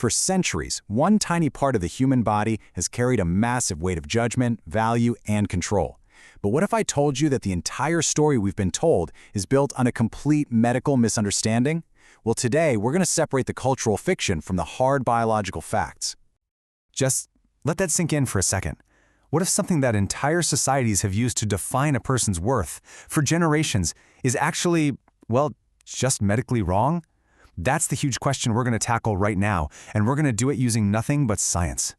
For centuries, one tiny part of the human body has carried a massive weight of judgment, value, and control. But what if I told you that the entire story we've been told is built on a complete medical misunderstanding? Well, today, we're going to separate the cultural fiction from the hard biological facts. Just let that sink in for a second. What if something that entire societies have used to define a person's worth for generations is actually, well, just medically wrong? That's the huge question we're going to tackle right now, and we're going to do it using nothing but science.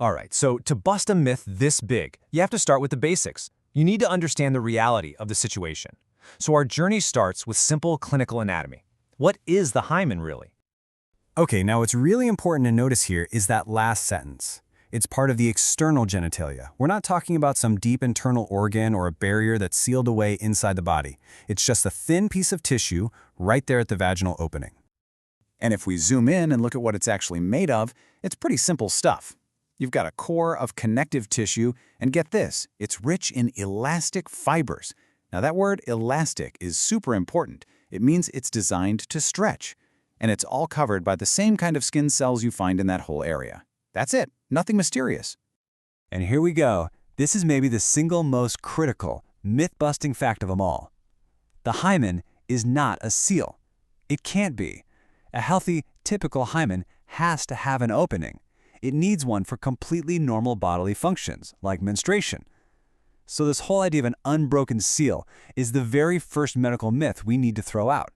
All right, so to bust a myth this big, you have to start with the basics. You need to understand the reality of the situation. So our journey starts with simple clinical anatomy. What is the hymen really? Okay, now what's really important to notice here is that last sentence. It's part of the external genitalia. We're not talking about some deep internal organ or a barrier that's sealed away inside the body. It's just a thin piece of tissue right there at the vaginal opening. And if we zoom in and look at what it's actually made of, it's pretty simple stuff. You've got a core of connective tissue, and get this, it's rich in elastic fibers. Now that word elastic is super important. It means it's designed to stretch. And it's all covered by the same kind of skin cells you find in that whole area. That's it. Nothing mysterious. And here we go. This is maybe the single most critical, myth-busting fact of them all. The hymen is not a seal. It can't be. A healthy, typical hymen has to have an opening. It needs one for completely normal bodily functions, like menstruation. So this whole idea of an unbroken seal is the very first medical myth we need to throw out.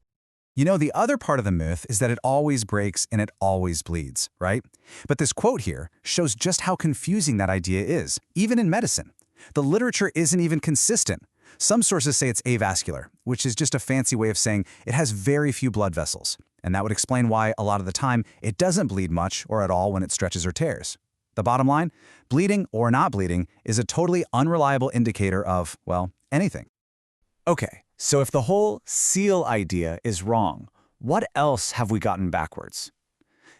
You know, the other part of the myth is that it always breaks and it always bleeds, right? But this quote here shows just how confusing that idea is, even in medicine. The literature isn't even consistent. Some sources say it's avascular, which is just a fancy way of saying it has very few blood vessels. And that would explain why, a lot of the time, it doesn't bleed much or at all when it stretches or tears. The bottom line, bleeding or not bleeding is a totally unreliable indicator of, well, anything. Okay. So if the whole seal idea is wrong, what else have we gotten backwards?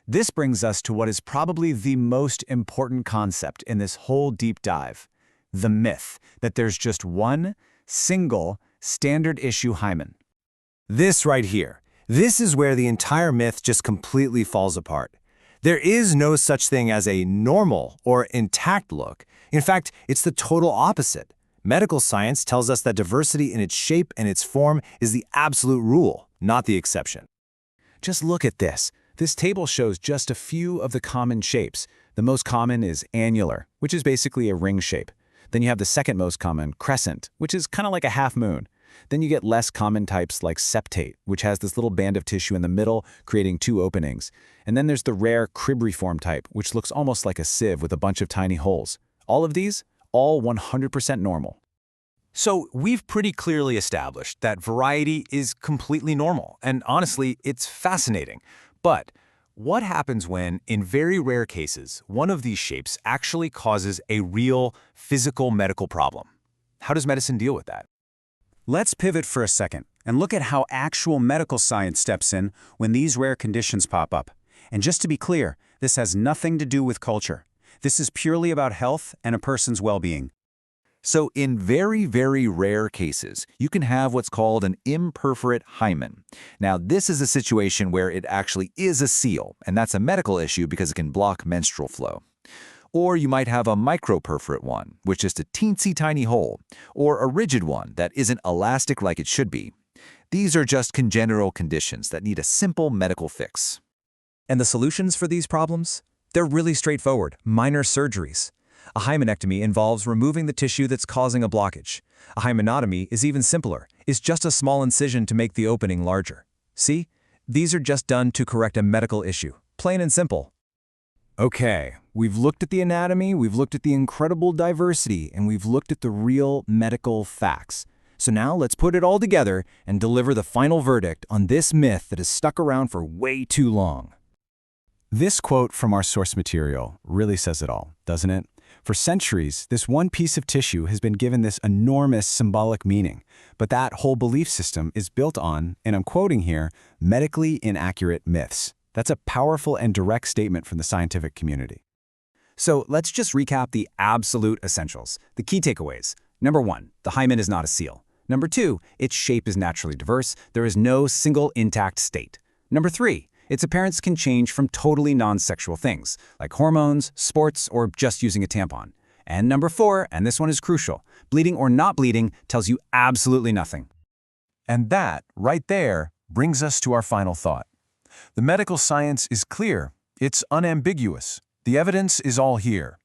This brings us to what is probably the most important concept in this whole deep dive, the myth that there's just one single standard issue hymen. This right here, this is where the entire myth just completely falls apart. There is no such thing as a normal or intact look. In fact, it's the total opposite. Medical science tells us that diversity in its shape and its form is the absolute rule, not the exception. Just look at this. This table shows just a few of the common shapes. The most common is annular, which is basically a ring shape. Then you have the second most common, crescent, which is kind of like a half moon. Then you get less common types like septate, which has this little band of tissue in the middle, creating two openings. And then there's the rare cribriform type, which looks almost like a sieve with a bunch of tiny holes. All of these, all 100% normal. So we've pretty clearly established that variety is completely normal, and honestly, it's fascinating. But what happens when, in very rare cases, one of these shapes actually causes a real physical medical problem? How does medicine deal with that? Let's pivot for a second and look at how actual medical science steps in when these rare conditions pop up. And just to be clear, this has nothing to do with culture. This is purely about health and a person's well-being. So in very, very rare cases, you can have what's called an imperforate hymen. Now, this is a situation where it actually is a seal, and that's a medical issue because it can block menstrual flow. Or you might have a microperforate one, which is a teensy tiny hole, or a rigid one that isn't elastic like it should be. These are just congenital conditions that need a simple medical fix. And the solutions for these problems? They're really straightforward, minor surgeries. A hymenectomy involves removing the tissue that's causing a blockage. A hymenotomy is even simpler. It's just a small incision to make the opening larger. See? These are just done to correct a medical issue. Plain and simple. Okay, we've looked at the anatomy, we've looked at the incredible diversity, and we've looked at the real medical facts. So now let's put it all together and deliver the final verdict on this myth that has stuck around for way too long. This quote from our source material really says it all, doesn't it? For centuries, this one piece of tissue has been given this enormous symbolic meaning, but that whole belief system is built on, and I'm quoting here, medically inaccurate myths. That's a powerful and direct statement from the scientific community. So let's just recap the absolute essentials, the key takeaways. Number 1, the hymen is not a seal. Number 2, its shape is naturally diverse. There is no single intact state. Number 3, Its appearance can change from totally non-sexual things, like hormones, sports, or just using a tampon. And number 4, and this one is crucial, bleeding or not bleeding tells you absolutely nothing. And that, right there, brings us to our final thought. The medical science is clear. It's unambiguous. The evidence is all here.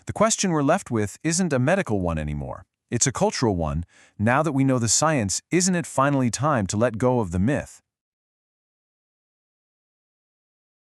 The question we're left with isn't a medical one anymore. It's a cultural one. Now that we know the science, isn't it finally time to let go of the myth?